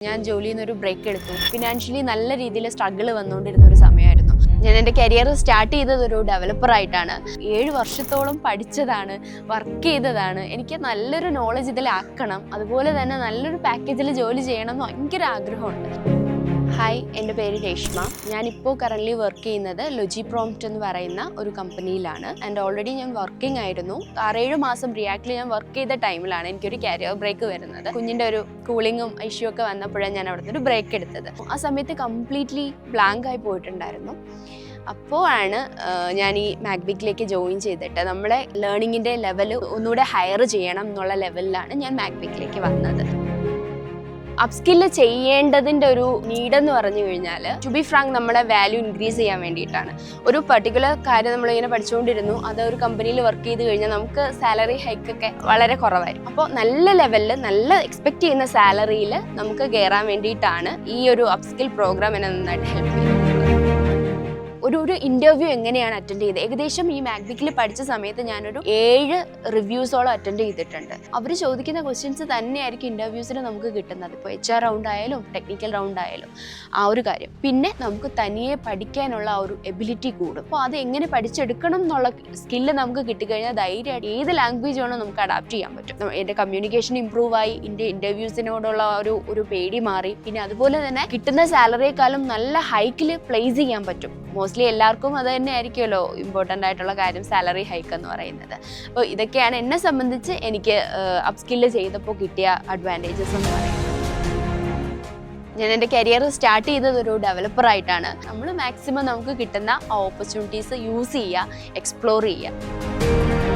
ഞാൻ ജോലിയിൽ നിന്നൊരു ബ്രേക്ക് എടുത്തു. ഫിനാൻഷ്യലി നല്ല രീതിയിൽ സ്ട്രഗിൾ വന്നുകൊണ്ടിരുന്ന ഒരു സമയമായിരുന്നു. ഞാൻ എൻ്റെ കരിയർ സ്റ്റാർട്ട് ചെയ്തത് ഒരു ഡെവലപ്പറായിട്ടാണ്. 7 വർഷത്തോളം പഠിച്ചതാണ്, വർക്ക് ചെയ്തതാണ്. എനിക്ക് നല്ലൊരു നോളജ് ഇതിലാക്കണം, അതുപോലെ തന്നെ നല്ലൊരു പാക്കേജിൽ ജോലി ചെയ്യണം എന്ന് ഭയങ്കര ആഗ്രഹമുണ്ട്. ഹായ്, എൻ്റെ പേര് രേഷ്മ. ഞാനിപ്പോൾ കറൻ്റ്ലി വർക്ക് ചെയ്യുന്നത് ലോജി പ്രോംപ്റ്റ് എന്ന് പറയുന്ന ഒരു കമ്പനിയിലാണ്. ആൻഡ് ഓൾറെഡി ഞാൻ വർക്കിംഗ് ആയിരുന്നു. 6-7 മാസം റിയാക്റ്റിൽ ഞാൻ വർക്ക് ചെയ്ത ടൈമിലാണ് എനിക്കൊരു കരിയർ ബ്രേക്ക് വരുന്നത്. കുഞ്ഞിൻ്റെ ഒരു കൂളിങ്ങും ഇഷ്യൂ ഒക്കെ വന്നപ്പോഴാണ് ഞാൻ അവിടെ നിന്ന് ഒരു ബ്രേക്ക് എടുത്തത്. ആ സമയത്ത് കംപ്ലീറ്റ്ലി ബ്ലാങ്ക് ആയി പോയിട്ടുണ്ടായിരുന്നു. അപ്പോഴാണ് ഞാൻ ഈ മാക്ബിക്കിലേക്ക് ജോയിൻ ചെയ്തിട്ട് നമ്മളെ ലേണിങ്ങിൻ്റെ ലെവൽ ഒന്നുകൂടെ ഹയർ ചെയ്യണം എന്നുള്ള ലെവലിലാണ് ഞാൻ മാക്ബിക്കിലേക്ക് വന്നത്. അപ്സ്കില്ല് ചെയ്യേണ്ടതിൻ്റെ ഒരു നീഡെന്ന് പറഞ്ഞു കഴിഞ്ഞാൽ, ടു ബി ഫ്രാങ്ക്, നമ്മുടെ വാല്യൂ ഇൻക്രീസ് ചെയ്യാൻ വേണ്ടിയിട്ടാണ്. ഒരു പർട്ടിക്കുലർ കാര്യം നമ്മളിങ്ങനെ പഠിച്ചുകൊണ്ടിരുന്നു, അത് ഒരു കമ്പനിയിൽ വർക്ക് ചെയ്ത് കഴിഞ്ഞാൽ നമുക്ക് സാലറി ഹൈക്കൊക്കെ വളരെ കുറവായിരിക്കും. അപ്പോൾ നല്ല ലെവലിൽ നല്ല എക്സ്പെക്റ്റ് ചെയ്യുന്ന സാലറിയിൽ നമുക്ക് കയറാൻ വേണ്ടിയിട്ടാണ് ഈ ഒരു അപ്സ്കിൽ പ്രോഗ്രാം എന്നെ നന്നായിട്ട് ഹെൽപ്പ് ചെയ്യുന്നത്. ഒരു ഇൻ്റർവ്യൂ എങ്ങനെയാണ് അറ്റൻഡ് ചെയ്തത്? ഏകദേശം ഈ മാക്ബിക്കിൽ പഠിച്ച സമയത്ത് ഞാനൊരു 7 റിവ്യൂസോളം അറ്റൻഡ് ചെയ്തിട്ടുണ്ട്. അവർ ചോദിക്കുന്ന ക്വസ്റ്റ്യൻസ് തന്നെയായിരിക്കും ഇൻ്റർവ്യൂസിൽ നമുക്ക് കിട്ടുന്നത്. ഇപ്പോൾ HR റൗണ്ട് ആയാലും ടെക്നിക്കൽ റൗണ്ട് ആയാലും ആ ഒരു കാര്യം. പിന്നെ നമുക്ക് തനിയെ പഠിക്കാനുള്ള ആ ഒരു എബിലിറ്റി കൂടും. അപ്പോൾ അത് എങ്ങനെ പഠിച്ചെടുക്കണം എന്നുള്ള സ്കില്ല് നമുക്ക് കിട്ടിക്കഴിഞ്ഞാൽ ധൈര്യമായിട്ട് ഏത് ലാംഗ്വേജ് വേണോ നമുക്ക് അഡാപ്റ്റ് ചെയ്യാൻ പറ്റും. എൻ്റെ കമ്മ്യൂണിക്കേഷൻ ഇമ്പ്രൂവ് ആയി, എൻ്റെ ഇൻ്റർവ്യൂസിനോടുള്ള ഒരു പേടി മാറി. പിന്നെ അതുപോലെ തന്നെ കിട്ടുന്ന സാലറിയേക്കാളും നല്ല ഹൈക്കിൽ പ്ലേസ് ചെയ്യാൻ പറ്റും. മോസ്റ്റ്ലി എല്ലാവർക്കും അത് തന്നെ ആയിരിക്കുമല്ലോ ഇമ്പോർട്ടൻ്റ് ആയിട്ടുള്ള കാര്യം, സാലറി ഹൈക്ക് എന്ന് പറയുന്നത്. അപ്പോൾ ഇതൊക്കെയാണ് എന്നെ സംബന്ധിച്ച് എനിക്ക് അപ്സ്കില്ല് ചെയ്തപ്പോൾ കിട്ടിയ അഡ്വാൻറ്റേജസ് എന്ന് പറയുന്നത്. ഞാൻ എൻ്റെ കരിയർ സ്റ്റാർട്ട് ചെയ്തത് ഒരു ഡെവലപ്പറായിട്ടാണ്. നമ്മൾ മാക്സിമം നമുക്ക് കിട്ടുന്ന ഓപ്പർച്യൂണിറ്റീസ് യൂസ് ചെയ്യുക, എക്സ്പ്ലോർ ചെയ്യുക.